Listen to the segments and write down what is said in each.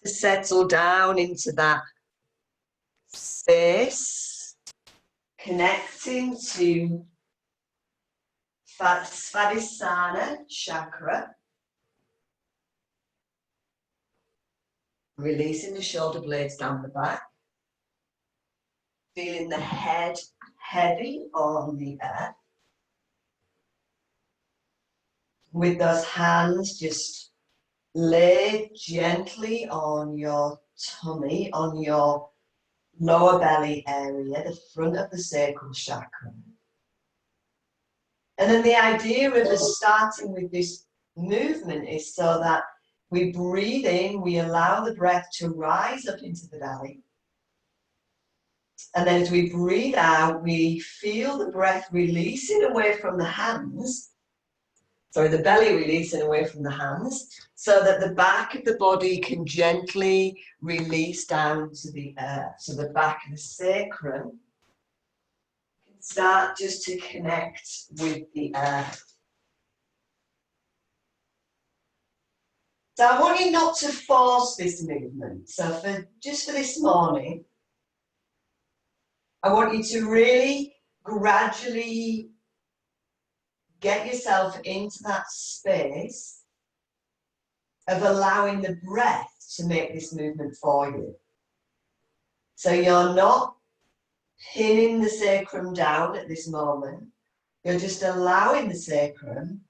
to settle down into that space, connecting to Svadhisthana chakra, releasing the shoulder blades down the back, feeling the head heavy on the earth. With those hands, just lay gently on your tummy, on your lower belly area, the front of the sacral chakra. And then the idea of us starting with this movement is so that we breathe in, we allow the breath to rise up into the belly. And then as we breathe out, we feel the breath releasing away from the hands. Sorry, the belly releasing away from the hands, so that the back of the body can gently release down to the earth. So the back of the sacrum can start just to connect with the earth. So I want you not to force this movement. So just for this morning, I want you to really gradually get yourself into that space of allowing the breath to make this movement for you. So you're not pinning the sacrum down at this moment. You're just allowing the sacrum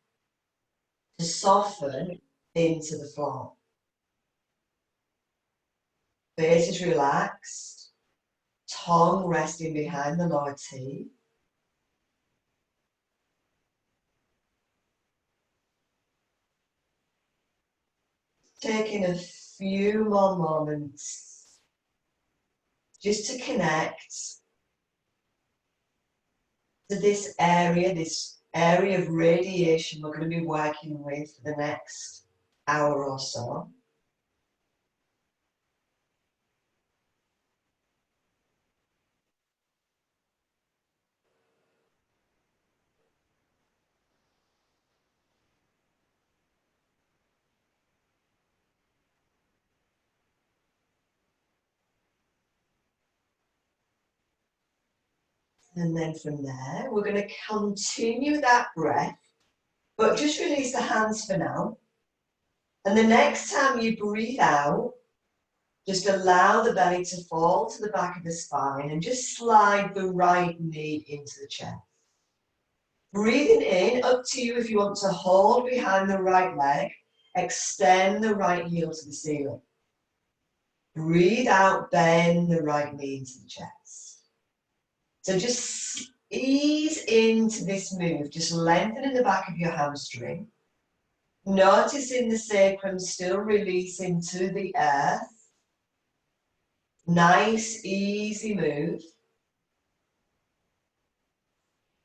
to soften into the floor. Face is relaxed, tongue resting behind the lower teeth. Taking a few more moments just to connect to this area of radiation we're going to be working with for the next hour or so. And then from there, we're going to continue that breath, but just release the hands for now. And the next time you breathe out, just allow the belly to fall to the back of the spine and just slide the right knee into the chest. Breathing in, up to you if you want to hold behind the right leg, extend the right heel to the ceiling. Breathe out, bend the right knee into the chest. So just ease into this move, just lengthening the back of your hamstring. Noticing the sacrum still releasing to the earth. Nice, easy move.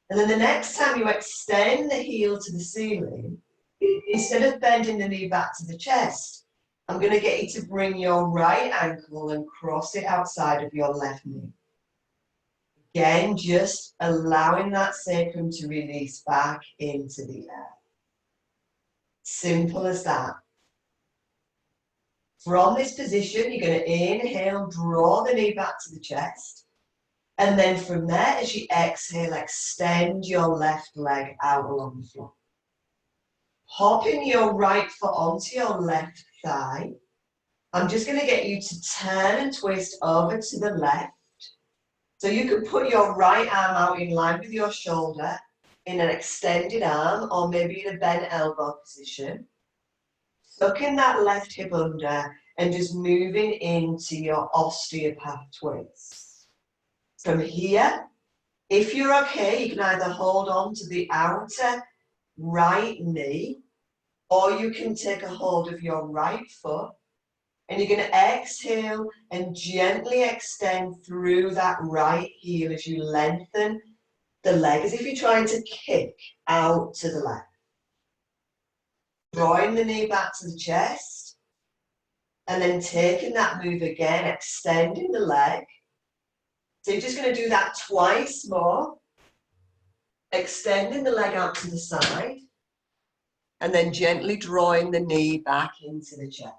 And then the next time you extend the heel to the ceiling, instead of bending the knee back to the chest, I'm going to get you to bring your right ankle and cross it outside of your left knee. Again, just allowing that sacrum to release back into the air. Simple as that. From this position, you're going to inhale, draw the knee back to the chest. And then from there, as you exhale, extend your left leg out along the floor. Hopping your right foot onto your left thigh. I'm just going to get you to turn and twist over to the left. So you can put your right arm out in line with your shoulder in an extended arm, or maybe in a bent elbow position. Sucking that left hip under and just moving into your osteopath twist. From here, if you're okay, you can either hold on to the outer right knee, or you can take a hold of your right foot, and you're going to exhale and gently extend through that right heel as you lengthen the leg, as if you're trying to kick out to the left. Drawing the knee back to the chest, and then taking that move again, extending the leg. So you're just going to do that twice more, extending the leg out to the side, and then gently drawing the knee back into the chest.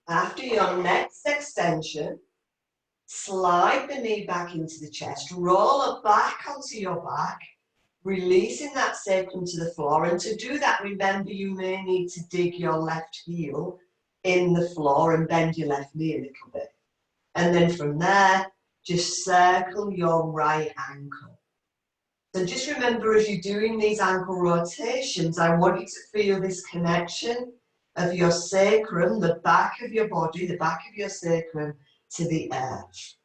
After your next extension, slide the knee back into the chest, roll it back onto your back, releasing that sacrum to the floor. And to do that, remember you may need to dig your left heel in the floor and bend your left knee a little bit. And then from there, just circle your right ankle. So just remember, as you're doing these ankle rotations, I want you to feel this connection of your sacrum, the back of your body, the back of your sacrum to the earth.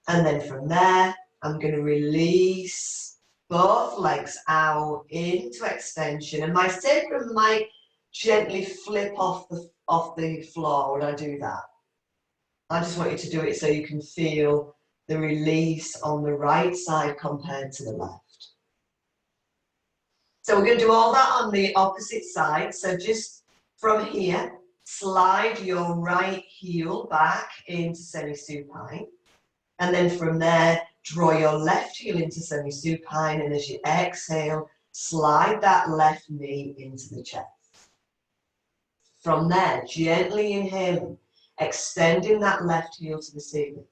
And then from there, I'm going to release both legs out into extension. And my sacrum might gently flip off the floor when I do that. I just want you to do it so you can feel the release on the right side compared to the left. So we're going to do all that on the opposite side. So just from here, slide your right heel back into semi-supine. And then from there, draw your left heel into semi-supine. And as you exhale, slide that left knee into the chest. From there, gently inhaling, extending that left heel to the ceiling.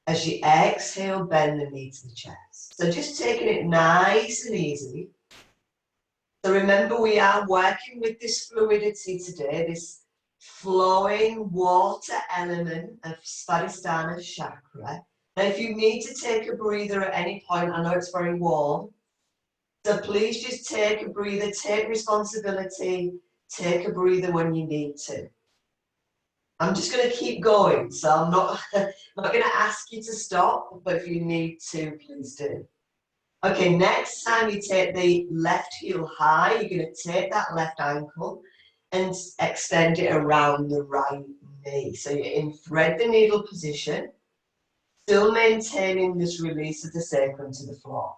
As you exhale, bend the knee to the chest. So just taking it nice and easy. So remember, we are working with this fluidity today, this flowing water element of Svadhisthana chakra. Now, if you need to take a breather at any point, I know it's very warm, so please just take a breather, take responsibility, take a breather when you need to. I'm just going to keep going, so I'm not going to ask you to stop, but if you need to, please do. Okay, next time you take the left heel high, you're going to take that left ankle and extend it around the right knee. So you're in thread the needle position, still maintaining this release of the sacrum to the floor.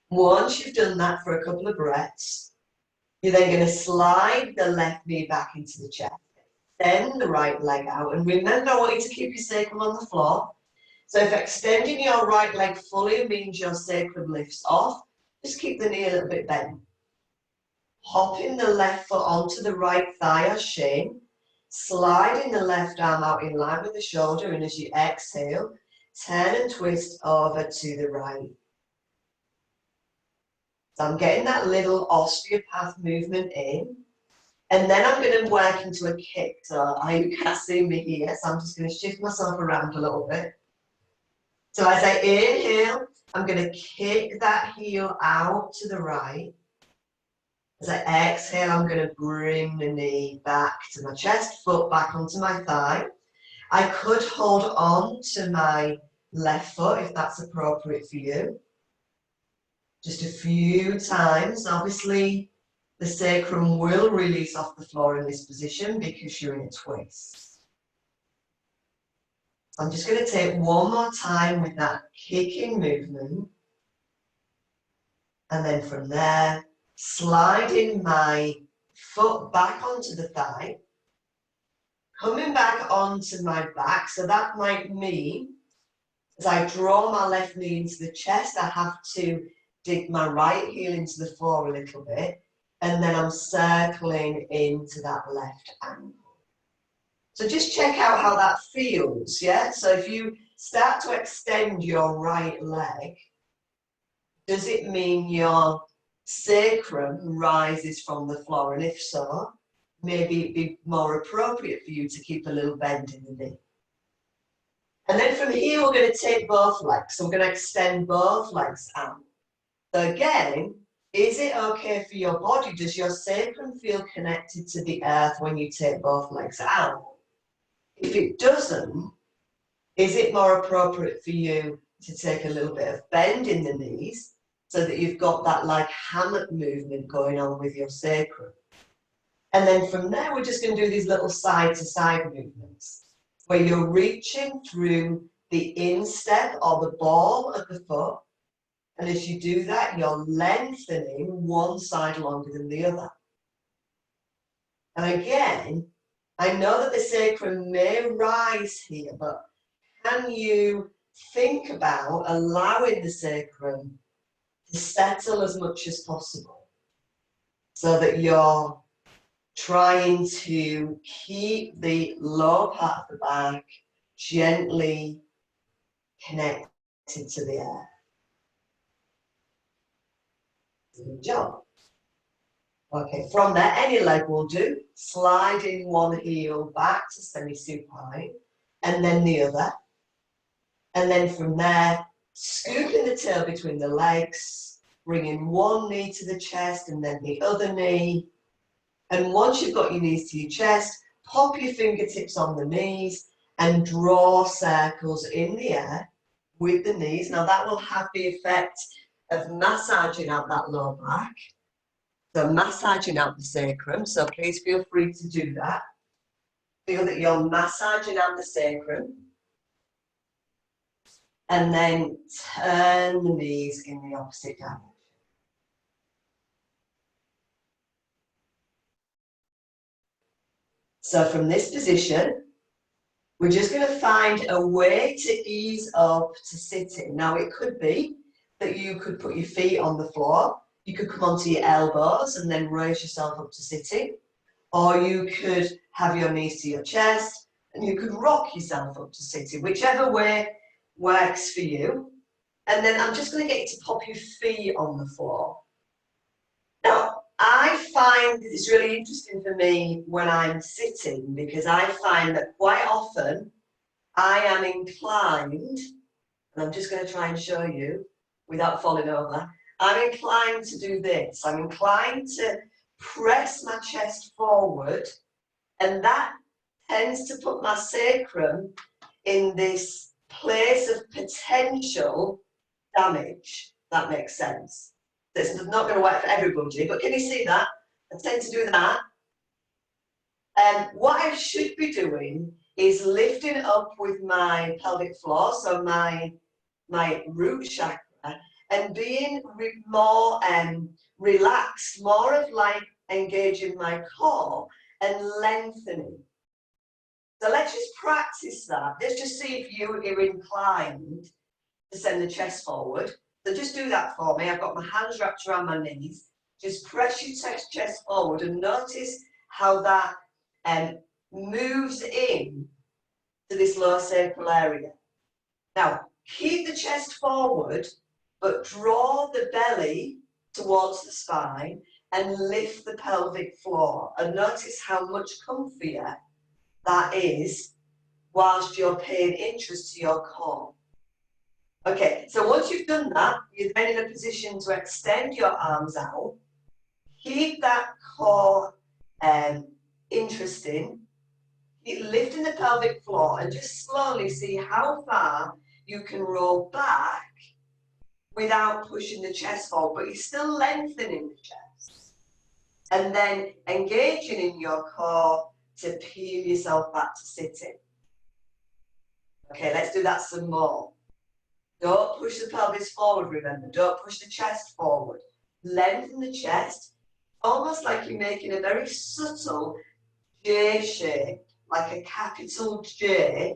Once you've done that for a couple of breaths, you're then going to slide the left knee back into the chest. Extend the right leg out. And remember, I want you to keep your sacrum on the floor. So if extending your right leg fully means your sacrum lifts off, just keep the knee a little bit bent. Hopping the left foot onto the right thigh as Shane. Sliding the left arm out in line with the shoulder. And as you exhale, turn and twist over to the right. So I'm getting that little osteopath movement in. And then I'm going to work into a kick. So you can't see me here, so I'm just going to shift myself around a little bit. So as I inhale, I'm going to kick that heel out to the right. As I exhale, I'm going to bring the knee back to my chest, foot back onto my thigh. I could hold on to my left foot if that's appropriate for you. Just a few times. Obviously, the sacrum will release off the floor in this position because you're in a twist. I'm just going to take one more time with that kicking movement. And then from there, sliding my foot back onto the thigh. Coming back onto my back. So that might mean, as I draw my left knee into the chest, I have to dig my right heel into the floor a little bit. And then I'm circling into that left ankle. So just check out how that feels, yeah? So if you start to extend your right leg, does it mean your sacrum rises from the floor? And if so, maybe it'd be more appropriate for you to keep a little bend in the knee. And then from here, we're going to take both legs. So we're going to extend both legs out. So again, is it okay for your body? Does your sacrum feel connected to the earth when you take both legs out? If it doesn't, is it more appropriate for you to take a little bit of bend in the knees so that you've got that like hammock movement going on with your sacrum? And then from there, we're just going to do these little side-to-side movements where you're reaching through the instep or the ball of the foot. And as you do that, you're lengthening one side longer than the other. And again, I know that the sacrum may rise here, but can you think about allowing the sacrum to settle as much as possible so that you're trying to keep the lower part of the back gently connected to the air. Good job. Okay, from there, any leg will do. Sliding one heel back to semi-supine, and then the other. And then from there, scooping the tail between the legs, bringing one knee to the chest and then the other knee. And once you've got your knees to your chest, pop your fingertips on the knees and draw circles in the air with the knees. Now that will have the effect of massaging out that lower back. So massaging out the sacrum, so please feel free to do that. Feel that you're massaging out the sacrum. And then turn the knees in the opposite direction. So from this position, we're just going to find a way to ease up to sitting. Now it could be that you could put your feet on the floor. You could come onto your elbows and then raise yourself up to sitting. Or you could have your knees to your chest and you could rock yourself up to sitting, whichever way works for you. And then I'm just going to get you to pop your feet on the floor. Now, I find it's really interesting for me when I'm sitting because I find that quite often I am inclined, and I'm just going to try and show you without falling over, I'm inclined to do this. I'm inclined to press my chest forward, and that tends to put my sacrum in this place of potential damage. That makes sense. It's not going to work for everybody, but can you see that? I tend to do that. And what I should be doing is lifting up with my pelvic floor, so my root chakra, and being more relaxed, more of like engaging my core and lengthening. So let's just practice that. Let's just see if you're inclined to send the chest forward. So just do that for me. I've got my hands wrapped around my knees. Just press your chest forward and notice how that moves in to this lower sacral area. Now, keep the chest forward, but draw the belly towards the spine and lift the pelvic floor. And notice how much comfier that is whilst you're paying interest to your core. Okay, so once you've done that, you're then in a position to extend your arms out. Keep that core interesting. Keep lifting the pelvic floor and just slowly see how far you can roll back without pushing the chest forward, but you're still lengthening the chest. And then engaging in your core to peel yourself back to sitting. Okay, let's do that some more. Don't push the pelvis forward, remember. Don't push the chest forward. Lengthen the chest, almost like you're making a very subtle J shape, like a capital J,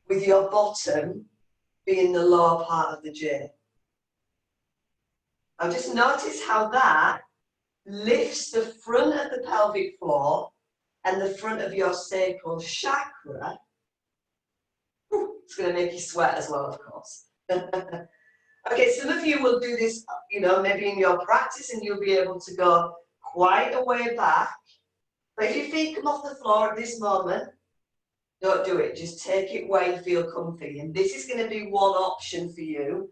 with your bottom being the lower part of the J. Now just notice how that lifts the front of the pelvic floor and the front of your sacral chakra. It's going to make you sweat as well, of course. Okay, some of you will do this, you know, maybe in your practice and you'll be able to go quite a way back. But if your feet come off the floor at this moment, don't do it. Just take it where you feel comfy. And this is going to be one option for you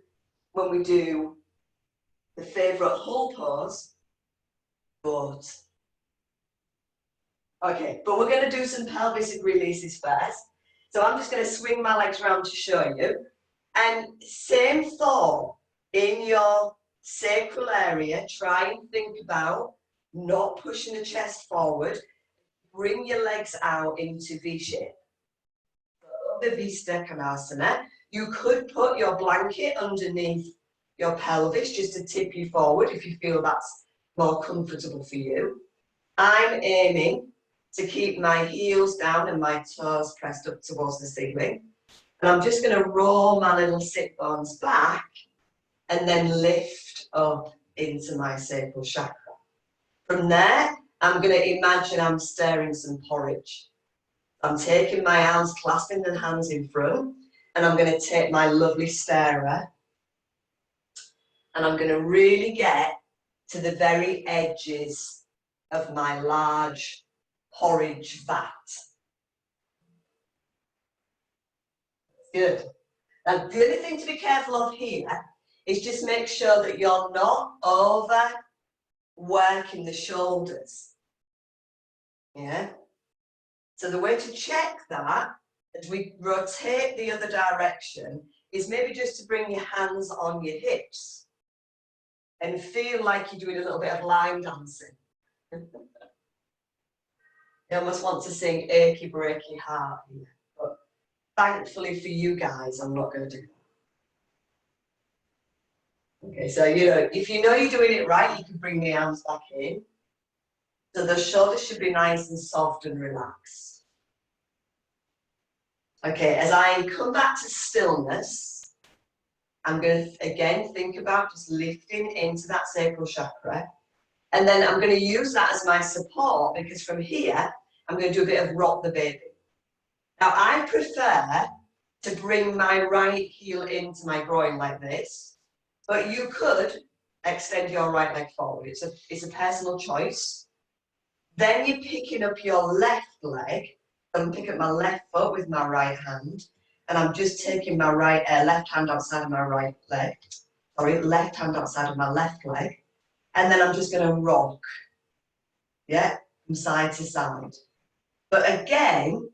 when we do the favourite hull pose. But okay, but we're going to do some pelvic releases first. So I'm just going to swing my legs around to show you. And same thought, in your sacral area, try and think about not pushing the chest forward. Bring your legs out into V shape. The Vista Konasana. You could put your blanket underneath your pelvis just to tip you forward if you feel that's more comfortable for you. I'm aiming to keep my heels down and my toes pressed up towards the ceiling. And I'm just going to roll my little sit bones back and then lift up into my sacral chakra. From there, I'm going to imagine I'm stirring some porridge. I'm taking my arms, clasping the hands in front, and I'm going to take my lovely stirrer, and I'm going to really get to the very edges of my large porridge vat. Good. Now, the other thing to be careful of here is just make sure that you're not overworking the shoulders. Yeah? So the way to check that, as we rotate the other direction, is maybe just to bring your hands on your hips and feel like you're doing a little bit of line dancing. You almost want to sing Achy Breaky Heart here. But thankfully for you guys, I'm not going to do that. Okay, so if you know you're doing it right, you can bring the arms back in. So the shoulders should be nice and soft and relaxed. Okay, as I come back to stillness, I'm going to again think about just lifting into that sacral chakra. And then I'm going to use that as my support, because from here, I'm going to do a bit of rock the baby. Now, I prefer to bring my right heel into my groin like this, but you could extend your right leg forward. It's a personal choice. Then you're picking up your left leg. I'm picking up my left foot with my right hand, and I'm just taking my left hand outside of my right leg. Sorry, left hand outside of my left leg. And then I'm just going to rock, yeah, from side to side. But again,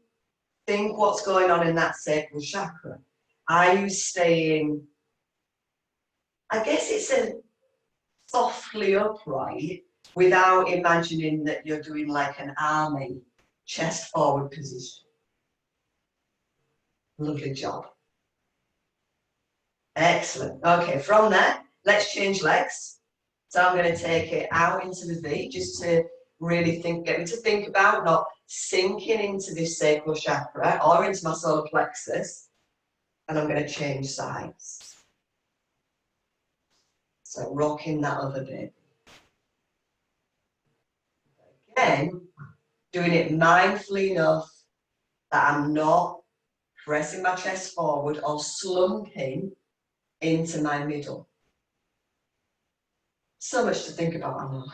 think what's going on in that sacral chakra. Are you staying, I guess it's a softly upright without imagining that you're doing like an army chest forward position. Lovely job. Excellent. Okay, from there, let's change legs. So I'm going to take it out into the V, just to really get me to think about not sinking into this sacral chakra or into my solar plexus. And I'm going to change sides. So rocking that other bit. Again, doing it mindfully enough that I'm not pressing my chest forward or slumping into my middle. So much to think about, I know.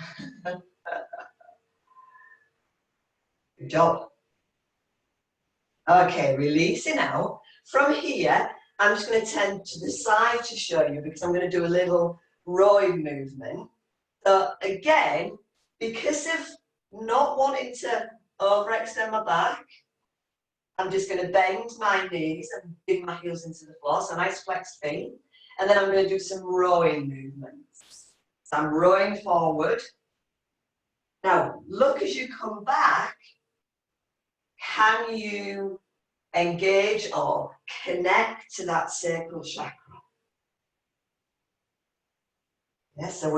Good job. Okay, releasing out. From here, I'm just going to turn to the side to show you, because I'm going to do a little rowing movement. So again, because of not wanting to overextend my back, I'm just going to bend my knees and dig my heels into the floor, so nice flexed feet. And then I'm going to do some rowing movements. So I'm rowing forward. Now, look as you come back, can you engage or connect to that sacral chakra? Yes, so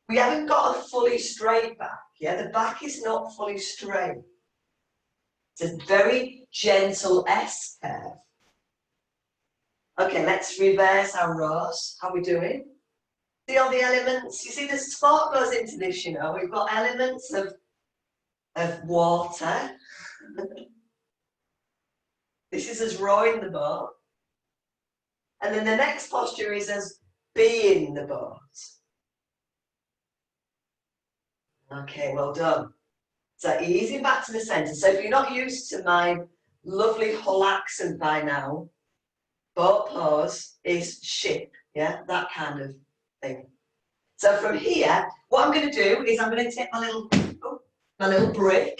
we haven't got a fully straight back. Yeah, the back is not fully straight. It's a very gentle S curve. Okay, let's reverse our rows. How are we doing? See all the elements? You see the sport goes into this, We've got elements of water. This is us rowing the boat. And then the next posture is us being the boat. Okay, well done. So easing back to the center. So if you're not used to my lovely Hull accent by now, boat pose is ship, yeah, that kind of thing. So from here, what I'm going to do is I'm going to take my little brick,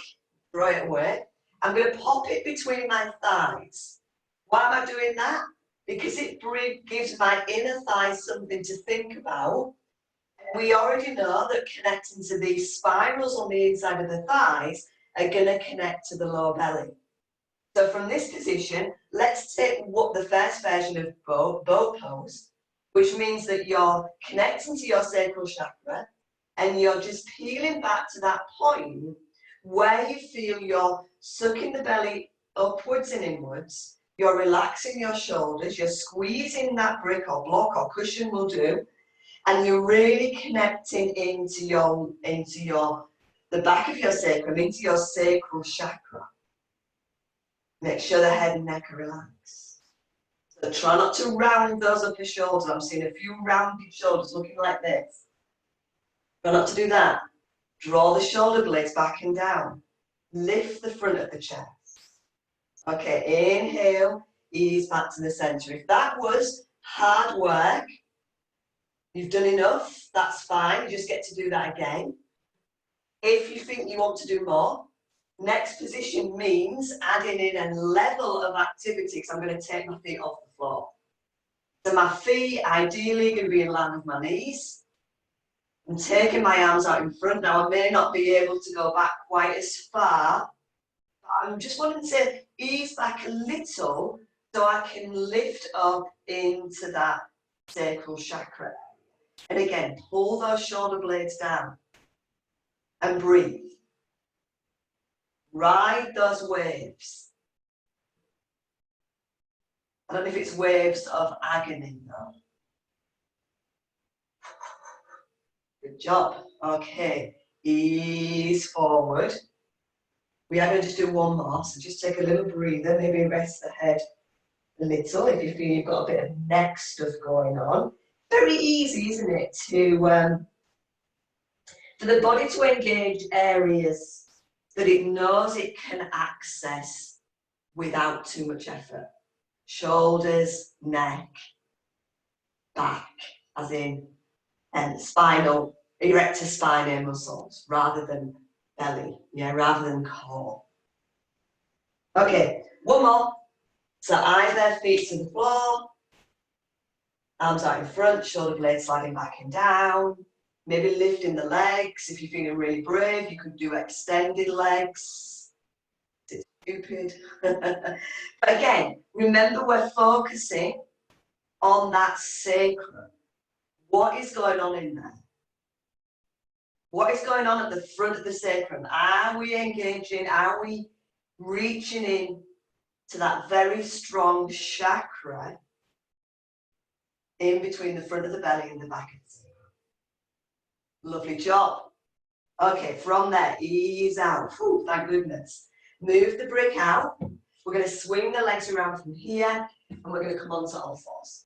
throw it away. I'm going to pop it between my thighs. Why am I doing that? Because it gives my inner thighs something to think about. We already know that connecting to these spirals on the inside of the thighs are going to connect to the lower belly. So from this position, let's take the first version of boat pose, which means that you're connecting to your sacral chakra and you're just peeling back to that point where you feel you're sucking the belly upwards and inwards, you're relaxing your shoulders, you're squeezing that brick or block or cushion will do, And you're really connecting into the back of your sacrum, into your sacral chakra. Make sure the head and neck are relaxed. So try not to round those upper shoulders. I'm seeing a few rounded shoulders looking like this. Try not to do that. Draw the shoulder blades back and down. Lift the front of the chest. Okay, inhale, ease back to the center. If that was hard work, you've done enough, that's fine. You just get to do that again. If you think you want to do more, next position means adding in a level of activity because I'm going to take my feet off the floor. So my feet ideally are going to be in line with my knees. I'm taking my arms out in front. Now I may not be able to go back quite as far. I'm just wanting to ease back a little so I can lift up into that sacral chakra. And again, pull those shoulder blades down and breathe. Ride those waves. I don't know if it's waves of agony though. Good job. Okay, ease forward. We are going to just do one more, so just take a little breather, maybe rest the head a little if you feel you've got a bit of neck stuff going on. Very easy, isn't it, for the body to engage areas that it knows it can access without too much effort. Shoulders, neck, back, as in spinal, erector spinae muscles, rather than belly, rather than core. Okay, one more. So eyes there, feet to the floor, arms out in front, shoulder blades sliding back and down. Maybe lifting the legs. If you're feeling really brave, you could do extended legs. It's stupid. But again, remember we're focusing on that sacrum. What is going on in there? What is going on at the front of the sacrum? Are we engaging? Are we reaching in to that very strong chakra in between the front of the belly and the back of the sacrum? Lovely job. Okay, from there, ease out. Whew, thank goodness. Move the brick out. We're going to swing the legs around from here, and we're going to come onto all fours.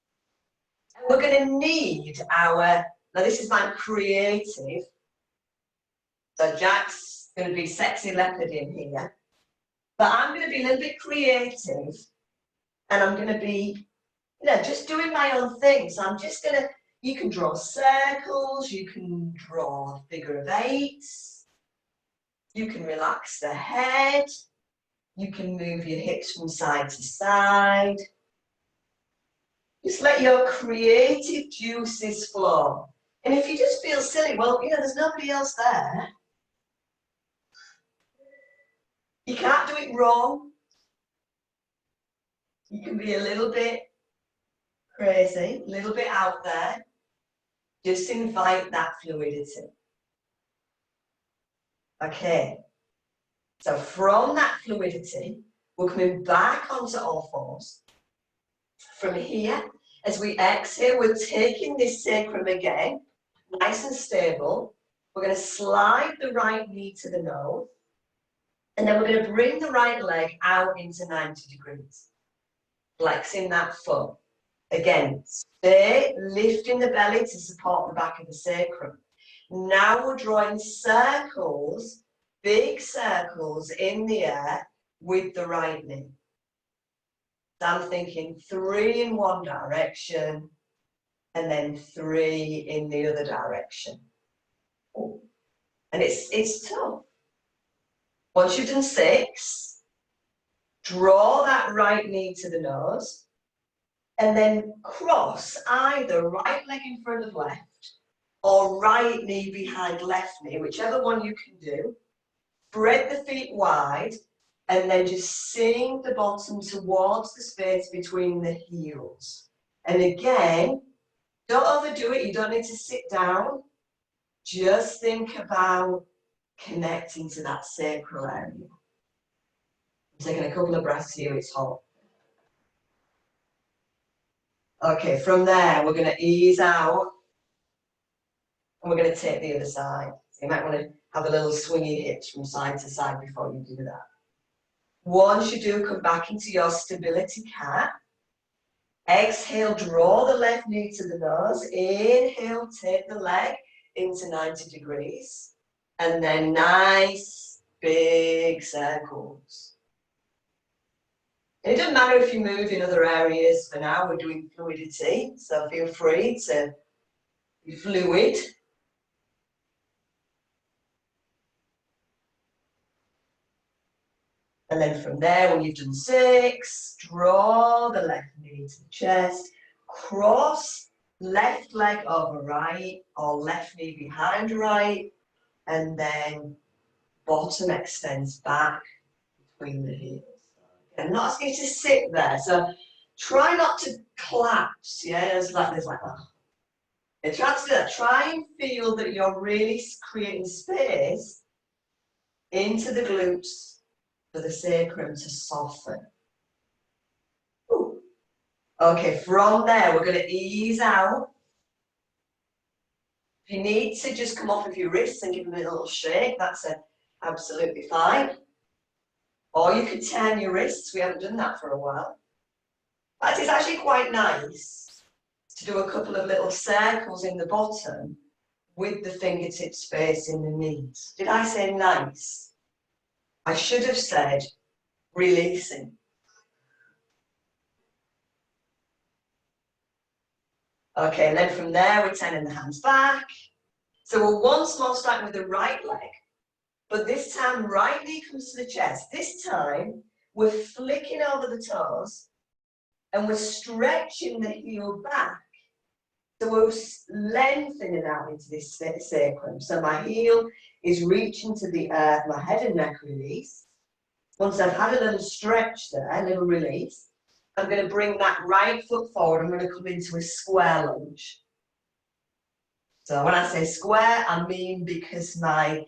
And we're going to need now this is my creative. So Jack's going to be sexy leopard in here. But I'm going to be a little bit creative, and I'm going to be, just doing my own thing. So I'm just going to, you can draw circles, you can draw figure of eights, you can relax the head, you can move your hips from side to side. Just let your creative juices flow. And if you just feel silly, well, there's nobody else there. You can't do it wrong. You can be a little bit crazy, a little bit out there. Just invite that fluidity. Okay. So from that fluidity, we're coming back onto all fours. From here, as we exhale, we're taking this sacrum again, nice and stable. We're going to slide the right knee to the nose. And then we're going to bring the right leg out into 90 degrees. Flexing that foot. Again, stay lifting the belly to support the back of the sacrum. Now we're drawing circles, big circles in the air with the right knee. So I'm thinking 3 in one direction and then 3 in the other direction. Ooh. And it's tough. Once you've done 6, draw that right knee to the nose and then cross either right leg in front of left or right knee behind left knee, whichever one you can do. Spread the feet wide and then just sink the bottom towards the space between the heels. And again, don't overdo it. You don't need to sit down. Just think about connecting to that sacral area. I'm taking a couple of breaths here, it's hot. Okay, from there, we're going to ease out And we're going to take the other side. So you might want to have a little swingy hitch from side to side before you do that. Once you do, come back into your stability cat. Exhale, draw the left knee to the nose. Inhale, take the leg into 90 degrees. And then nice, big circles. And it doesn't matter if you move in other areas. For now, we're doing fluidity. So feel free to be fluid. And then from there, when you've done 6, draw the left knee to the chest, cross left leg over right or left knee behind right, and then bottom extends back between the heels. I'm not asking you to sit there, so try not to collapse, yeah, there's like that. And try to do that. Try and feel that you're really creating space into the glutes for the sacrum to soften. Ooh. Okay, from there, we're going to ease out. If you need to just come off of your wrists and give them a little shake, that's absolutely fine. Or you could turn your wrists. We haven't done that for a while. But it's actually quite nice to do a couple of little circles in the bottom with the fingertips facing the knees. Did I say nice? I should have said releasing. Okay, and then from there, we're turning the hands back. So we're once more starting with the right leg, but this time right knee comes to the chest. This time, we're flicking over the toes and we're stretching the heel back. So we're lengthening out into this sacrum. So my heel is reaching to the earth, my head and neck release. Once I've had a little stretch there, a little release, I'm going to bring that right foot forward. I'm going to come into a square lunge. So when I say square, I mean because my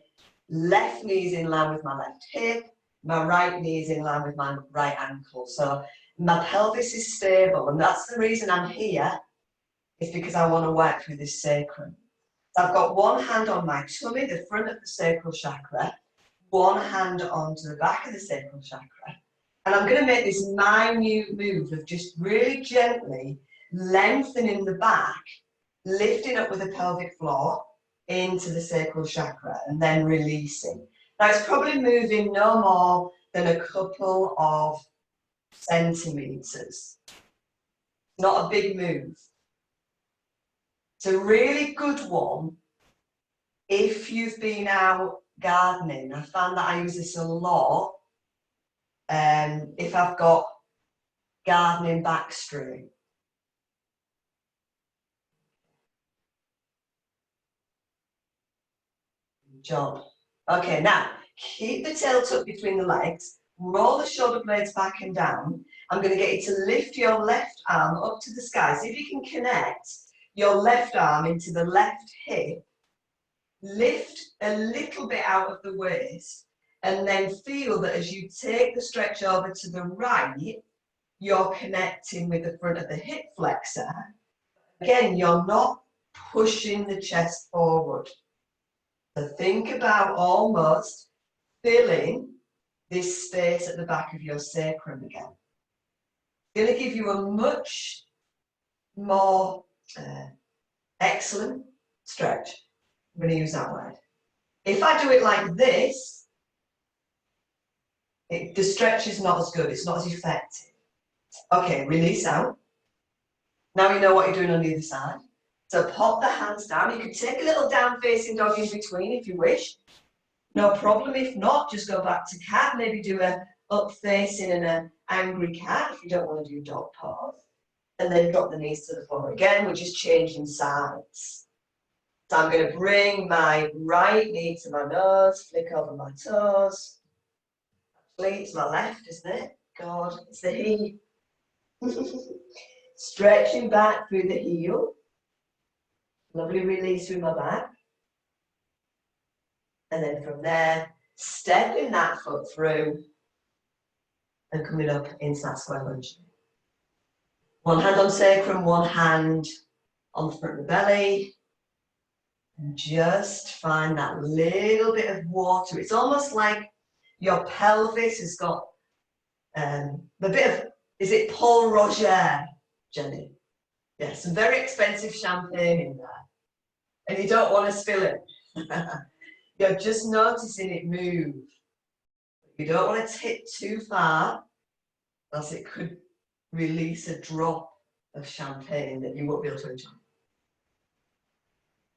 left knee is in line with my left hip, my right knee is in line with my right ankle. So my pelvis is stable, and that's the reason I'm here, is because I want to work through this sacrum. So I've got one hand on my tummy, the front of the sacral chakra, one hand onto the back of the sacral chakra. And I'm going to make this minute move of just really gently lengthening the back, lifting up with the pelvic floor into the sacral chakra, and then releasing. Now it's probably moving no more than a couple of centimeters. Not a big move. It's a really good one if you've been out gardening. I found that I use this a lot if I've got gardening back strain. Good job. Okay, now keep the tail tucked between the legs, roll the shoulder blades back and down. I'm going to get you to lift your left arm up to the sky. See if you can connect your left arm into the left hip. Lift a little bit out of the waist, and then feel that as you take the stretch over to the right, you're connecting with the front of the hip flexor. Again, you're not pushing the chest forward. So think about almost filling this space at the back of your sacrum again. It's going to give you a much more excellent stretch. I'm going to use that word. If I do it like this, the stretch is not as good, it's not as effective. Okay, release out. Now you know what you're doing on the other side. So pop the hands down. You can take a little down facing dog in between if you wish. No problem. If not, just go back to cat. Maybe do a up facing and an angry cat if you don't want to do dog pose. And then drop the knees to the floor. Again, we're just changing sides. So I'm going to bring my right knee to my nose, flick over my toes. Actually, it's my left, isn't it? God, it's the heel. Stretching back through the heel. Lovely release through my back. And then from there, stepping that foot through and coming up into that square lunge. One hand on sacrum, one hand on the front of the belly. And just find that little bit of water. It's almost like your pelvis has got a bit of, is it Paul Roger, Jenny? Yeah, some very expensive champagne in there. And you don't want to spill it. You're just noticing it move. You don't want to tip too far, else it could release a drop of champagne that you won't be able to enjoy.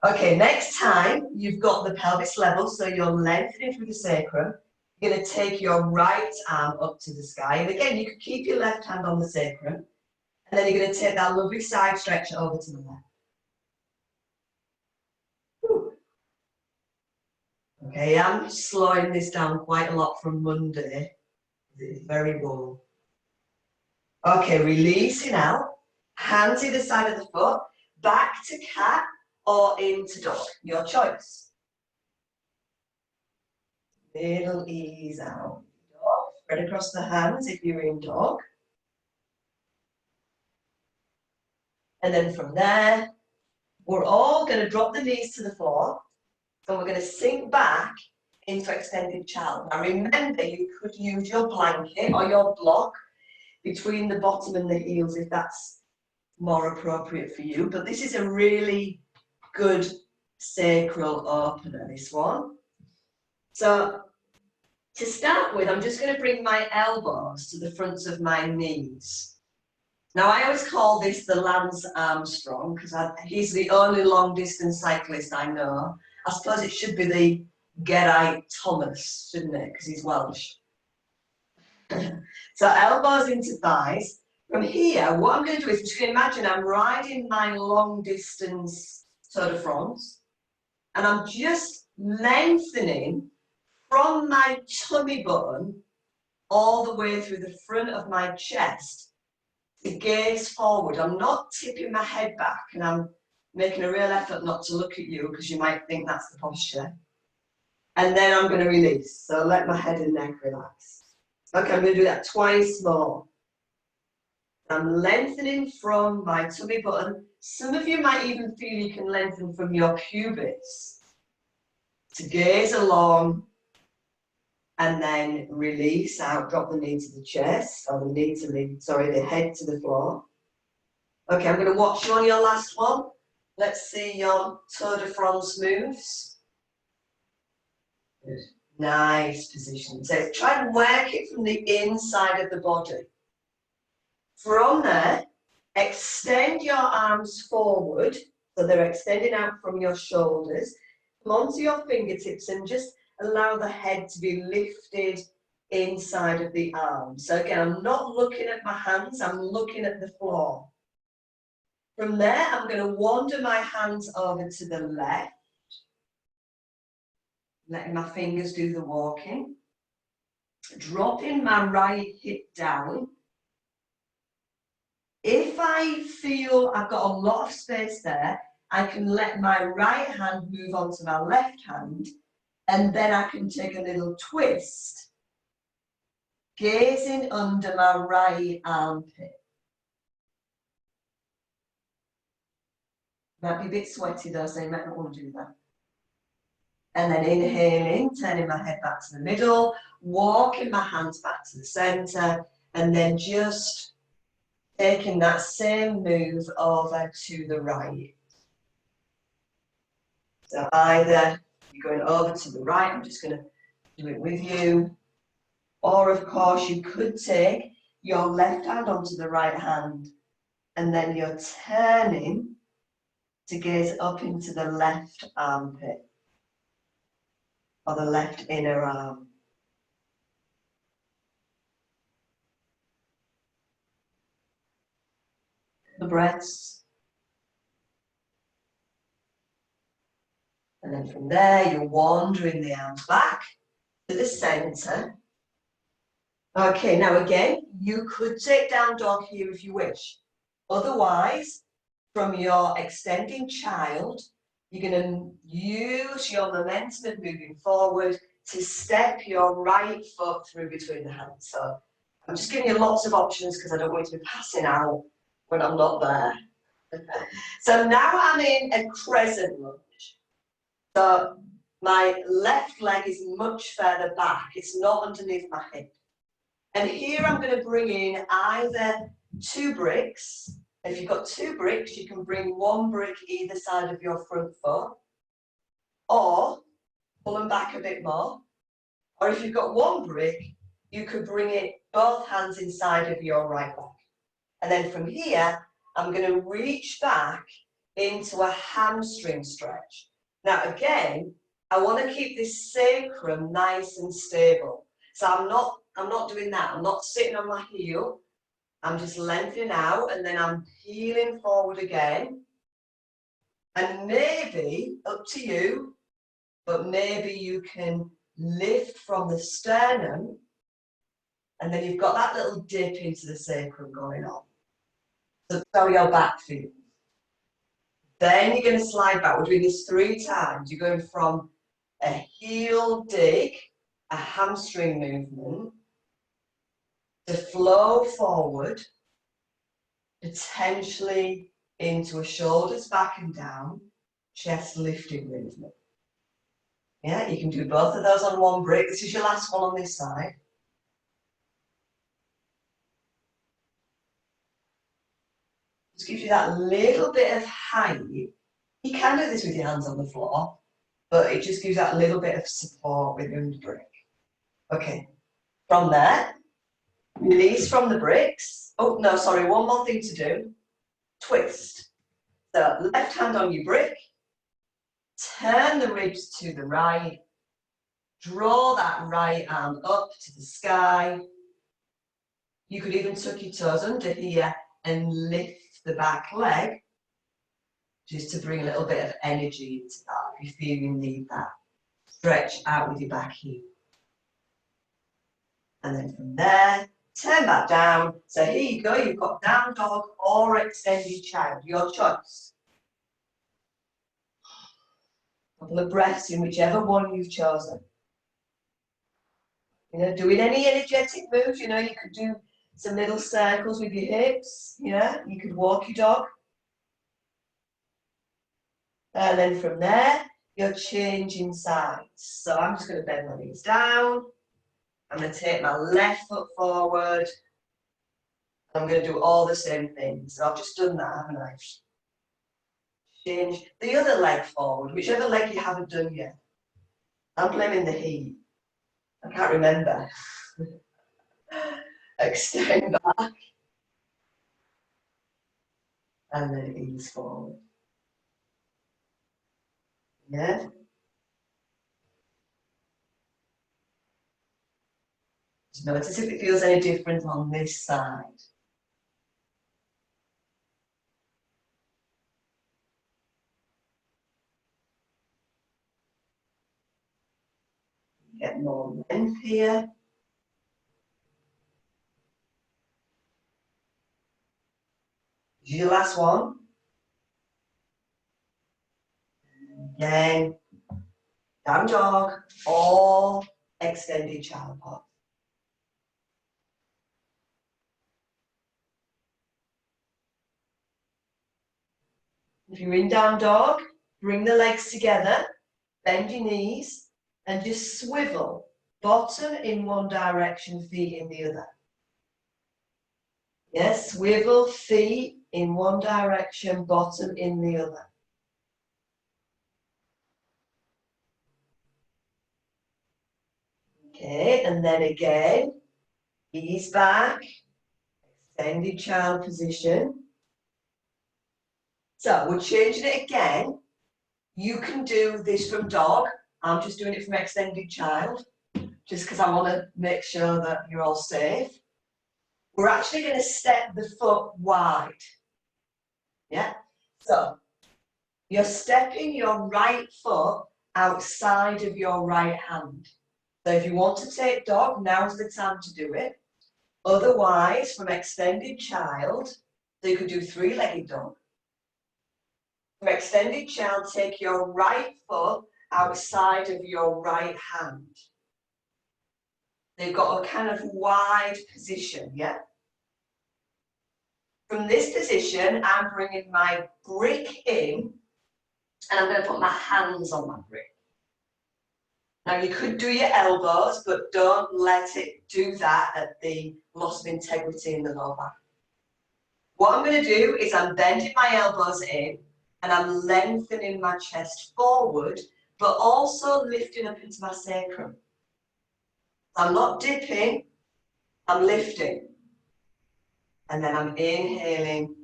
Okay, next time you've got the pelvis level, so you're lengthening through the sacrum, you're going to take your right arm up to the sky. And again, you could keep your left hand on the sacrum. And then you're going to take that lovely side stretch over to the left. Whew. Okay, I'm slowing this down quite a lot from Monday. It's very warm. Okay, releasing out. Hands either side of the foot. Back to cat or into dog. Your choice. Little ease out. Dog. Spread across the hands if you're in dog. And then from there, we're all going to drop the knees to the floor. And we're going to sink back into extended child. Now remember, you could use your blanket or your block between the bottom and the heels if that's more appropriate for you. But this is a really good sacral opener, this one. So to start with, I'm just going to bring my elbows to the fronts of my knees. Now I always call this the Lance Armstrong because he's the only long distance cyclist I know. I suppose it should be the Geraint Thomas, shouldn't it? Because he's Welsh. So elbows into thighs. From here, what I'm going to do is just imagine I'm riding my long distance Tour de France, and I'm just lengthening from my tummy button all the way through the front of my chest to gaze forward. I'm not tipping my head back, and I'm making a real effort not to look at you because you might think that's the posture. And then I'm going to release. So let my head and neck relax. Okay, I'm going to do that twice more. I'm lengthening from my tummy button. Some of you might even feel you can lengthen from your pubis to gaze along and then release out. Drop the knee to the chest, or the knee to the head to the floor. Okay, I'm going to watch you on your last one. Let's see your Tour de France moves. Good. Nice position. So try and work it from the inside of the body. From there, extend your arms forward, so they're extending out from your shoulders. Come onto your fingertips and just allow the head to be lifted inside of the arms. So again, I'm not looking at my hands, I'm looking at the floor. From there, I'm going to wander my hands over to the left, letting my fingers do the walking. Dropping my right hip down. If I feel I've got a lot of space there, I can let my right hand move onto my left hand, and then I can take a little twist, gazing under my right armpit. Might be a bit sweaty though, so you might not want to do that. And then inhaling, turning my head back to the middle, walking my hands back to the center, and then just taking that same move over to the right. So either you're going over to the right, I'm just going to do it with you, or of course you could take your left hand onto the right hand, and then you're turning to gaze up into the left armpit, or the left inner arm. The breaths. And then from there, you're wandering the arms back to the center. Okay, now again, you could take down dog here if you wish. Otherwise, from your extending child, you're going to use your momentum of moving forward to step your right foot through between the hands. So I'm just giving you lots of options because I don't want you to be passing out when I'm not there. So now I'm in a crescent lunge. So my left leg is much further back. It's not underneath my hip. And here I'm going to bring in either 2 bricks. If you've got 2 bricks, you can bring 1 brick either side of your front foot. Or pull them back a bit more. Or if you've got 1 brick, you could bring it both hands inside of your right leg. And then from here, I'm going to reach back into a hamstring stretch. Now again, I want to keep this sacrum nice and stable. So I'm not doing that. I'm not sitting on my heel. I'm just lengthening out and then I'm peeling forward again. And maybe, up to you, but maybe you can lift from the sternum and then you've got that little dip into the sacrum going on. So show your back feet. Then you're going to slide back. We're doing this 3 times. You're going from a heel dig, a hamstring movement, to flow forward, potentially into a shoulders back and down, chest lifting movement. Yeah, you can do both of those on 1 brick. This is your last one on this side. Just gives you that little bit of height. You can do this with your hands on the floor, but it just gives that little bit of support with your brick. Okay, from there, release from the bricks. Oh, no, sorry, one more thing to do. Twist. So left hand on your brick, turn the ribs to the right, draw that right arm up to the sky. You could even tuck your toes under here and lift the back leg, just to bring a little bit of energy into that, if you feel you need that. Stretch out with your back heel. And then from there, turn back down. So here you go, you've got down dog or extended child, your choice. A couple of breaths in whichever one you've chosen. You know, doing any energetic moves, you know, you could do some little circles with your hips, yeah, you could walk your dog. And then from there, you're changing sides. So I'm just going to bend my knees down. I'm going to take my left foot forward. I'm going to do all the same things. So I've just done that, haven't I? Change the other leg forward, whichever leg you haven't done yet. I'm blaming the heat. I can't remember. Extend back. And then ease forward. Yeah. Just notice if it feels any different on this side. Get more length here. Your last one. Again, down dog or extended child pose. If you're in down dog, bring the legs together, bend your knees, and just swivel. Bottom in one direction, feet in the other. Yes, swivel, feet in one direction, bottom in the other. Okay, and then again, ease back, extended child position. So we're changing it again. You can do this from dog. I'm just doing it from extended child, just because I want to make sure that you're all safe. We're actually going to step the foot wide. Yeah? So you're stepping your right foot outside of your right hand. So if you want to take dog, now's the time to do it. Otherwise, from extended child, so you could do 3-legged dog. From extended child, take your right foot outside of your right hand. They've got a kind of wide position, yeah? From this position, I'm bringing my brick in And I'm going to put my hands on my brick. Now you could do your elbows, but don't let it do that at the loss of integrity in the lower back. What I'm going to do is I'm bending my elbows in and I'm lengthening my chest forward, but also lifting up into my sacrum. I'm not dipping, I'm lifting. And then I'm inhaling,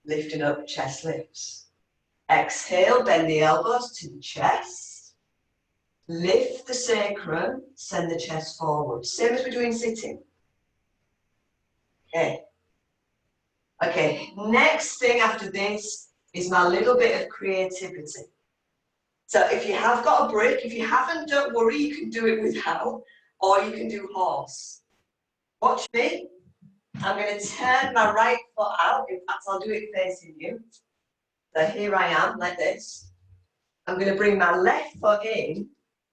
lifting up, chest lifts. Exhale, bend the elbows to the chest. Lift the sacrum, send the chest forward. Same as we're doing sitting. Okay. Okay, next thing after this is my little bit of creativity. So if you have got a brick, if you haven't, don't worry, you can do it without, or you can do horse. Watch me. I'm going to turn my right foot out. In fact, I'll do it facing you. So here I am, like this. I'm going to bring my left foot in,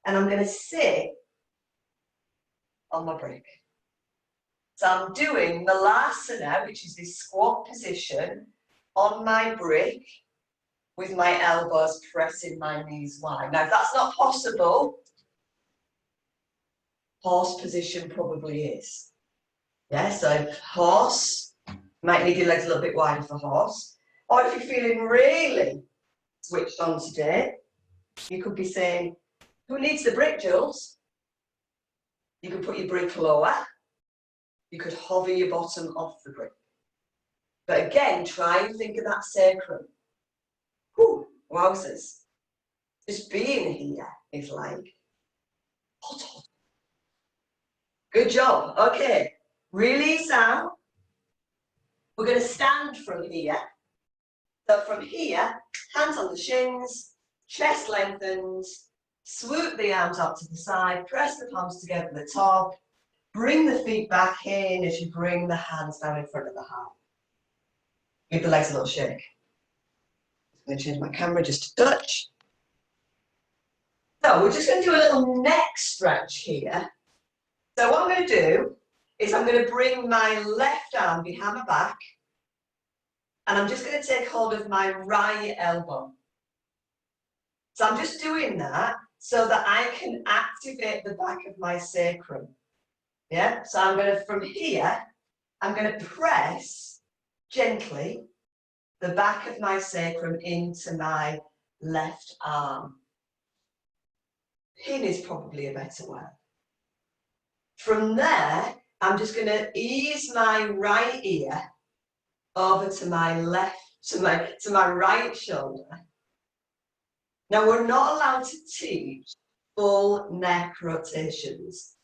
and I'm going to sit on my brick. So I'm doing Malasana, which is this squat position, on my brick, with my elbows pressing my knees wide. Now, if that's not possible, horse position probably is. Yeah, so horse, might need your legs a little bit wider for horse. Or if you're feeling really switched on today, you could be saying, who needs the brick, Jules? You could put your brick lower. You could hover your bottom off the brick. But again, try and think of that sacrum. Whew, wowzers. Just being here is like, hot, hot. Good job. Okay, release out. We're going to stand from here. So from here, hands on the shins, chest lengthens, swoop the arms up to the side, press the palms together at the top, bring the feet back in as you bring the hands down in front of the heart. Give the legs a little shake. I'm going to change my camera just a touch. So we're just going to do a little neck stretch here. So what I'm going to do is I'm going to bring my left arm behind my back, and I'm just going to take hold of my right elbow. So I'm just doing that so that I can activate the back of my sacrum. Yeah, so I'm going to, from here, I'm going to press gently the back of my sacrum into my left arm. Pin is probably a better word. From there, I'm just going to ease my right ear over to my left, to my right shoulder. Now, we're not allowed to teach full neck rotations.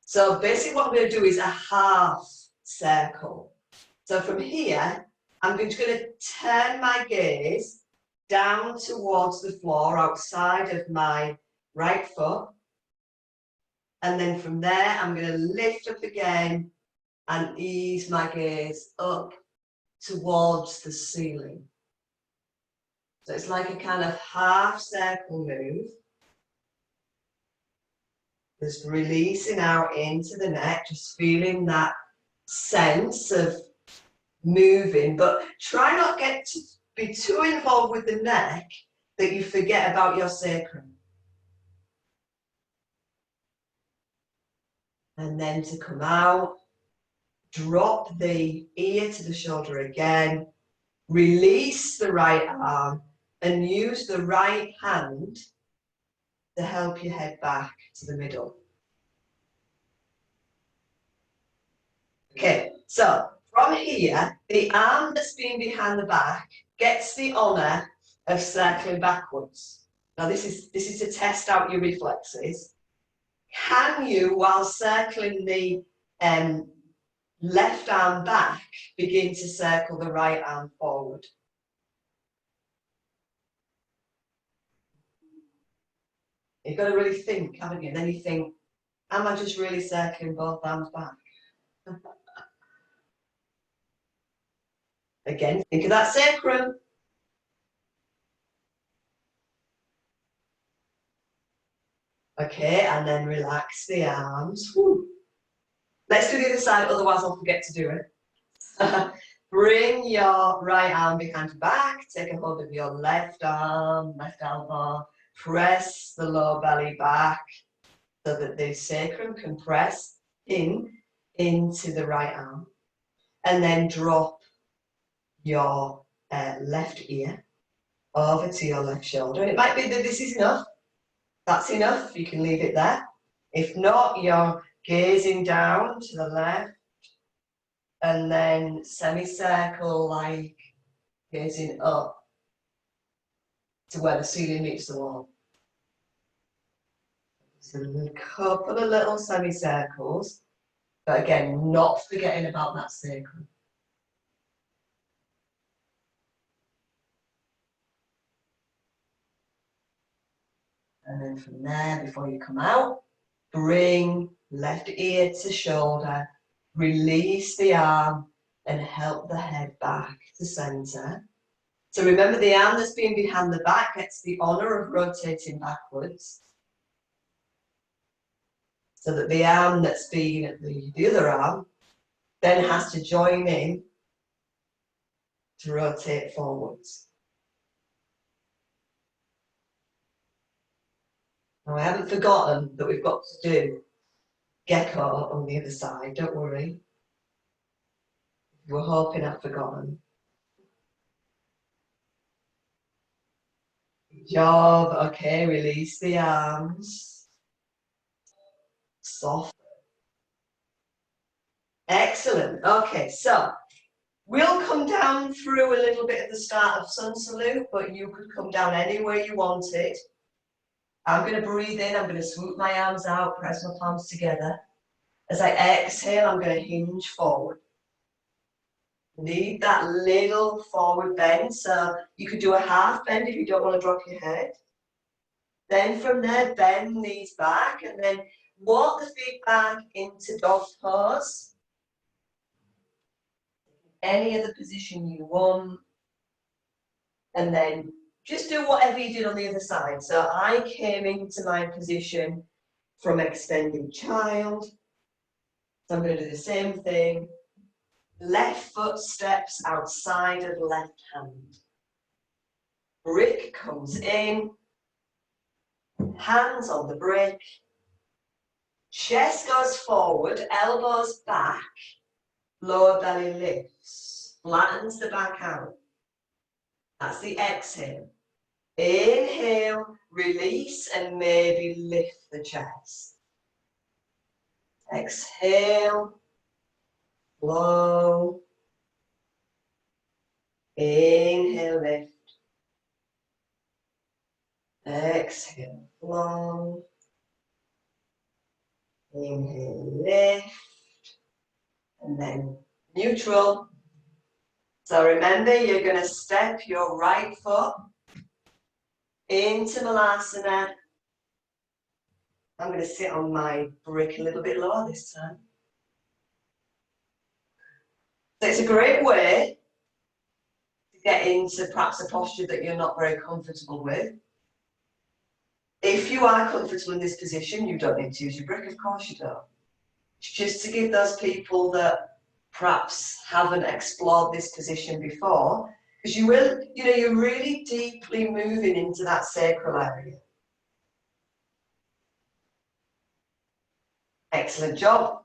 So basically what I'm going to do is a half circle. So from here, I'm just going to turn my gaze down towards the floor outside of my right foot. And then from there, I'm going to lift up again and ease my gaze up towards the ceiling. So it's like a kind of half circle move. Just releasing out into the neck, just feeling that sense of moving, but try not to be too involved with the neck that you forget about your sacrum. And then to come out, drop the ear to the shoulder again, release the right arm, and use the right hand to help you head back to the middle. Okay, so from here, the arm that's been behind the back gets the honour of circling backwards. Now this is to test out your reflexes. Can you, while circling the left arm back, begin to circle the right arm forward? You've got to really think, haven't you? And then you think, am I just really circling both arms back? Again, think of that sacrum. Okay, and then relax the arms. Whew. Let's do the other side, otherwise I'll forget to do it. Bring your right arm behind your back, take a hold of your left arm, left elbow, press the lower belly back so that the sacrum can press into the right arm. And then drop your left ear over to your left shoulder. And it might be that this is enough. That's enough. You can leave it there. If not, you're gazing down to the left and then semicircle, like gazing up to where the ceiling meets the wall. So a couple of little semicircles, but again, not forgetting about that sacrum. And then from there, before you come out, bring left ear to shoulder, release the arm, and help the head back to center. So remember, the arm that's been behind the back gets the honor of rotating backwards, so that the arm that's been at the other arm then has to join in to rotate forwards. Now, I haven't forgotten that we've got to do gecko on the other side, don't worry. We're hoping I've forgotten. Good job. Okay, release the arms. Soft. Excellent. Okay, so we'll come down through a little bit at the start of sun salute, but you could come down anywhere you wanted. I'm going to breathe in, I'm going to swoop my arms out, press my palms together. As I exhale, I'm going to hinge forward. Need that little forward bend, so you could do a half bend if you don't want to drop your head. Then from there, bend knees back and then walk the feet back into dog pose. Any other position you want. And then just do whatever you did on the other side. So I came into my position from extended child. So I'm going to do the same thing. Left foot steps outside of left hand. Brick comes in. Hands on the brick. Chest goes forward, elbows back. Lower belly lifts. Flattens the back out. That's the exhale. Inhale, release, and maybe lift the chest. Exhale, flow. Inhale, lift. Exhale, flow. Inhale, lift. And then neutral. So remember, you're going to step your right foot into Malasana. I'm going to sit on my brick a little bit lower this time. So it's a great way to get into perhaps a posture that you're not very comfortable with. If you are comfortable in this position, you don't need to use your brick, of course you don't. It's just to give those people that perhaps haven't explored this position before, because you will, you're really deeply moving into that sacral area. Excellent job.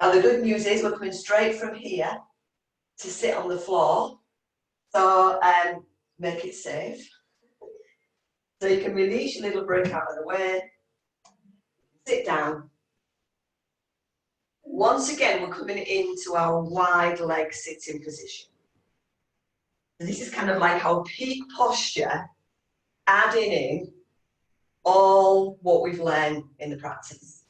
Now the good news is we're coming straight from here to sit on the floor, so make it safe. So you can release your little brick out of the way, sit down. Once again, we're coming into our wide leg sitting position. So this is kind of like our peak posture, adding in all what we've learned in the practice.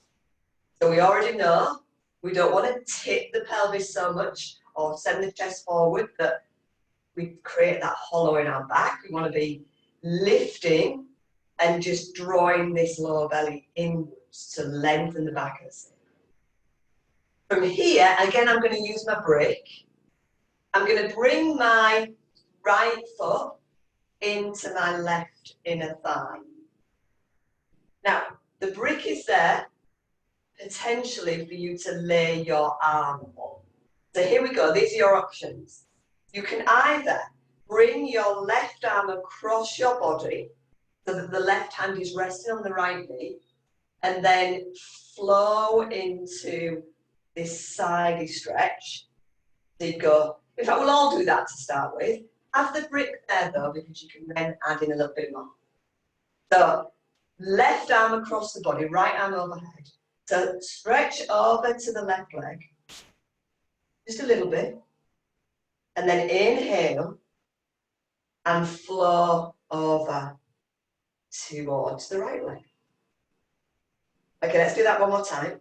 So we already know we don't want to tip the pelvis so much or send the chest forward that we create that hollow in our back. We want to be lifting and just drawing this lower belly inwards to lengthen the back of the sacrum. From here, again, I'm going to use my brick. I'm going to bring my right foot into my left inner thigh. Now, the brick is there potentially for you to lay your arm on. So here we go, these are your options. You can either bring your left arm across your body so that the left hand is resting on the right knee, and then flow into this sidey stretch. So you go, in fact, we'll all do that to start with. Have the brick there though, because you can then add in a little bit more. So left arm across the body, right arm overhead. So stretch over to the left leg, just a little bit. And then inhale and flow over towards the right leg. Okay, let's do that one more time.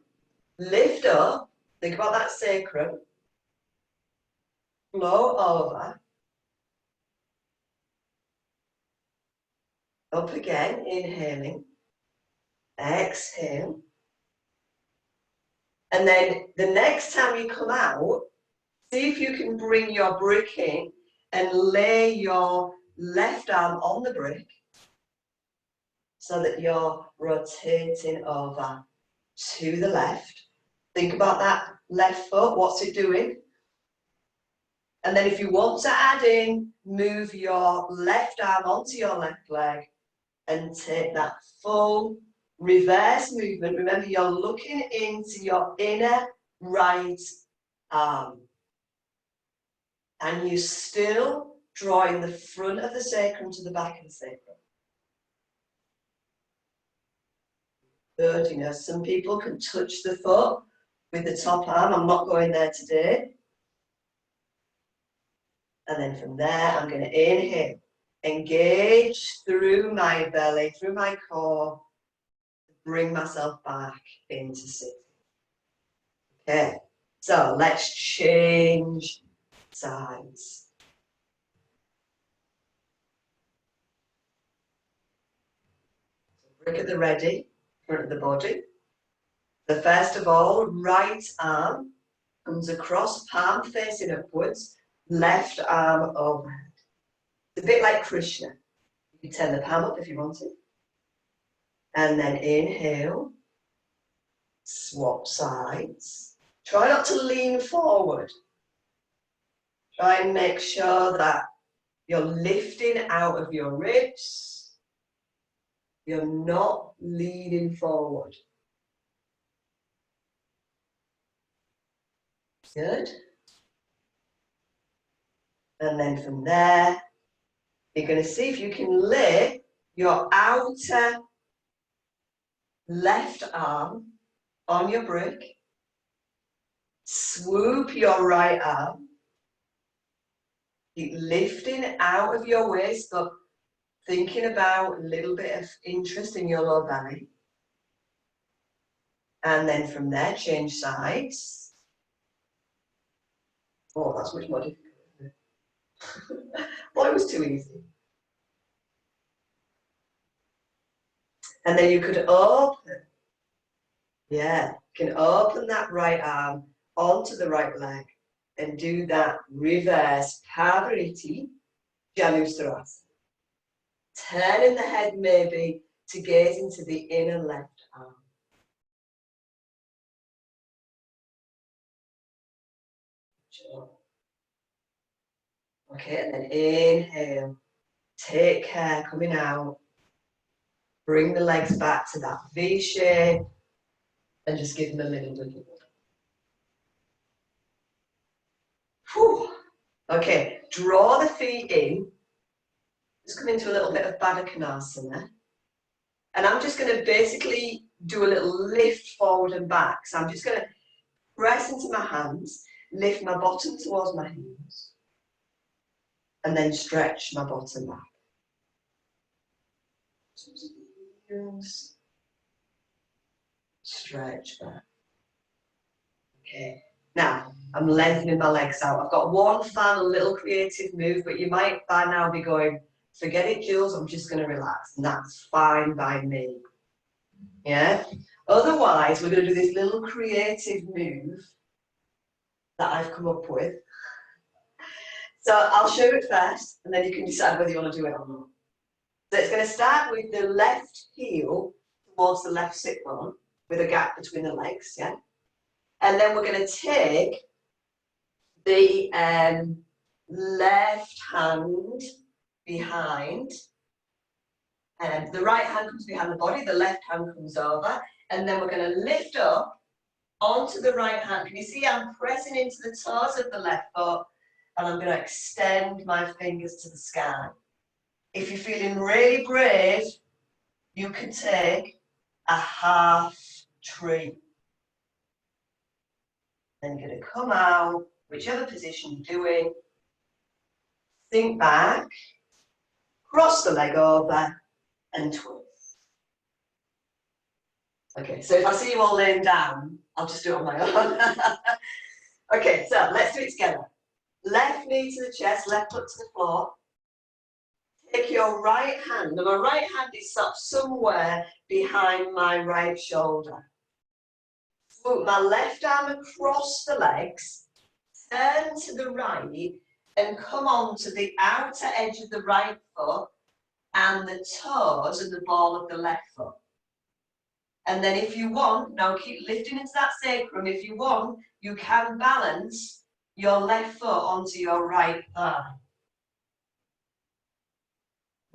Lift up, think about that sacrum. Flow over. Up again, inhaling. Exhale. And then the next time you come out, see if you can bring your brick in and lay your left arm on the brick so that you're rotating over to the left. Think about that left foot, what's it doing? And then if you want to add in, move your left arm onto your left leg and take that full reverse movement. Remember, you're looking into your inner right arm. And you're still drawing the front of the sacrum to the back of the sacrum. Good, you know, some people can touch the foot with the top arm. I'm not going there today. And then from there, I'm going to inhale, engage through my belly, through my core, bring myself back into sitting. Okay, so let's change sides. Brick at the ready, front of the body. So first of all, right arm comes across, palm facing upwards, left arm overhead. It's a bit like Krishna. You can turn the palm up if you want to. And then inhale, swap sides. Try not to lean forward. Try and make sure that you're lifting out of your ribs. You're not leaning forward. Good. And then from there, you're going to see if you can lay your outer left arm on your brick. Swoop your right arm. Keep lifting out of your waist, but thinking about a little bit of interest in your lower belly. And then from there, change sides. Oh, that's much more difficult, isn't it? Well, it was too easy. And then you could open. Yeah, you can open that right arm onto the right leg and do that reverse Pavariti Janusarasana. Turning the head maybe to gaze into the inner left arm. Sure. Okay, and then inhale. Take care coming out. Bring the legs back to that V shape and just give them a little wiggle. Whew. Okay, draw the feet in. Just come into a little bit of Baddha Konasana. And I'm just going to basically do a little lift forward and back. So I'm just going to press into my hands, lift my bottom towards my heels, and then stretch my bottom back. Heels, stretch back. Okay, now I'm lengthening my legs out. I've got one final little creative move, but you might by now be going, forget it, Jules, I'm just going to relax. And that's fine by me. Yeah? Otherwise, we're going to do this little creative move that I've come up with. So I'll show it first, and then you can decide whether you want to do it or not. So it's going to start with the left heel towards the left sit bone, with a gap between the legs, yeah? And then we're going to take the left hand behind, and the right hand comes behind the body, the left hand comes over, and then we're going to lift up onto the right hand. Can you see I'm pressing into the toes of the left foot, and I'm going to extend my fingers to the sky. If you're feeling really brave, you can take a half tree. Then you're going to come out, whichever position you're doing, sink back, cross the leg over, and twist. Okay, so if I see you all laying down, I'll just do it on my own. Okay, so let's do it together. Left knee to the chest, left foot to the floor. Take your right hand, and my right hand is sort of somewhere behind my right shoulder. Swoop my left arm across the legs, turn to the right, and come on to the outer edge of the right foot and the toes and the ball of the left foot. And then if you want, now keep lifting into that sacrum, if you want, you can balance your left foot onto your right thigh.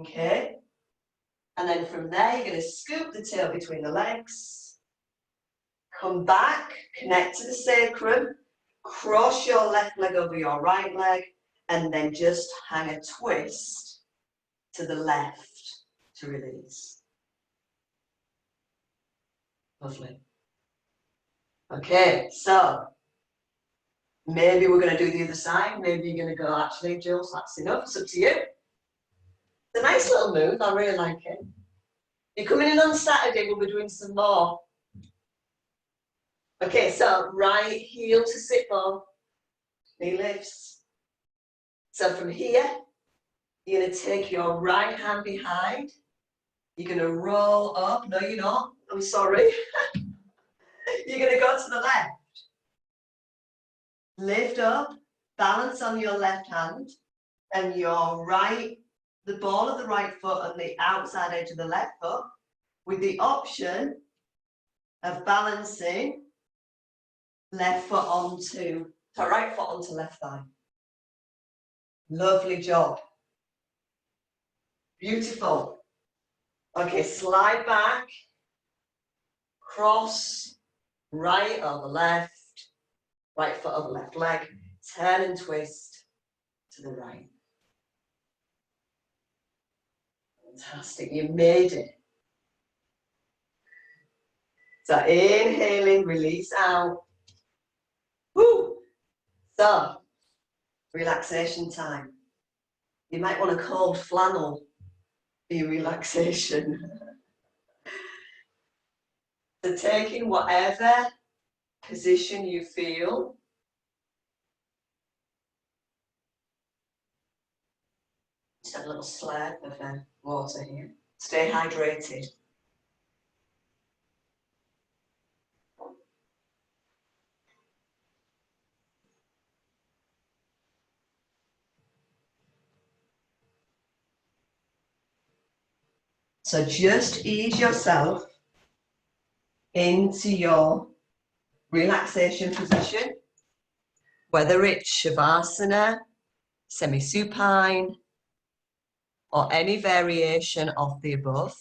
Okay? And then from there, you're going to scoop the tail between the legs, come back, connect to the sacrum, cross your left leg over your right leg, and then just hang a twist to the left to release. Lovely. Okay, so maybe we're going to do the other side. Maybe you're going to go, actually, Jules, that's enough. It's up to you. It's a nice little move. I really like it. You're coming in on Saturday, we'll be doing some more. Okay, so right heel to sit bone, knee lifts. So from here, you're going to take your right hand behind. You're going to roll up. No, you're not. I'm sorry. You're going to go to the left. Lift up, balance on your left hand, and your right, the ball of the right foot on the outside edge of the left foot, with the option of balancing left foot onto, so right foot onto left thigh. Lovely job. Beautiful. Okay, slide back, cross, right over left, right foot over left leg, turn and twist to the right. Fantastic, you made it. So inhaling, release out. Woo! So, relaxation time. You might want a cold flannel for your relaxation. So taking whatever position you feel. Just have a little slurp of water here. Stay hydrated. So just ease yourself into your relaxation position, whether it's Shavasana, semi-supine, or any variation of the above.